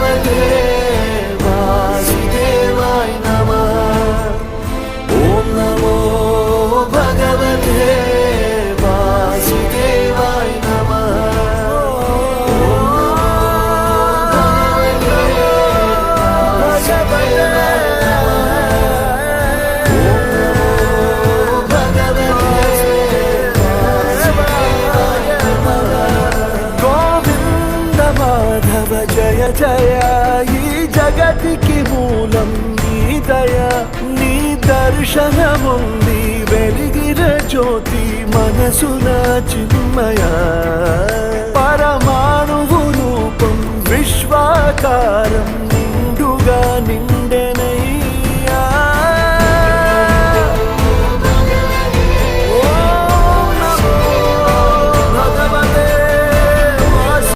భగవతే వాసుదేవాయ నమః. ఓం నమో భగవతే వాసుదేవాయ నమః. జయ జయ ఈ జగతికి మూలం నీ దయ, నీ దర్శనముంది వెలిగిన జ్యోతి మనసున చిన్మయ. పరమాణువు రూపం విశ్వాకారం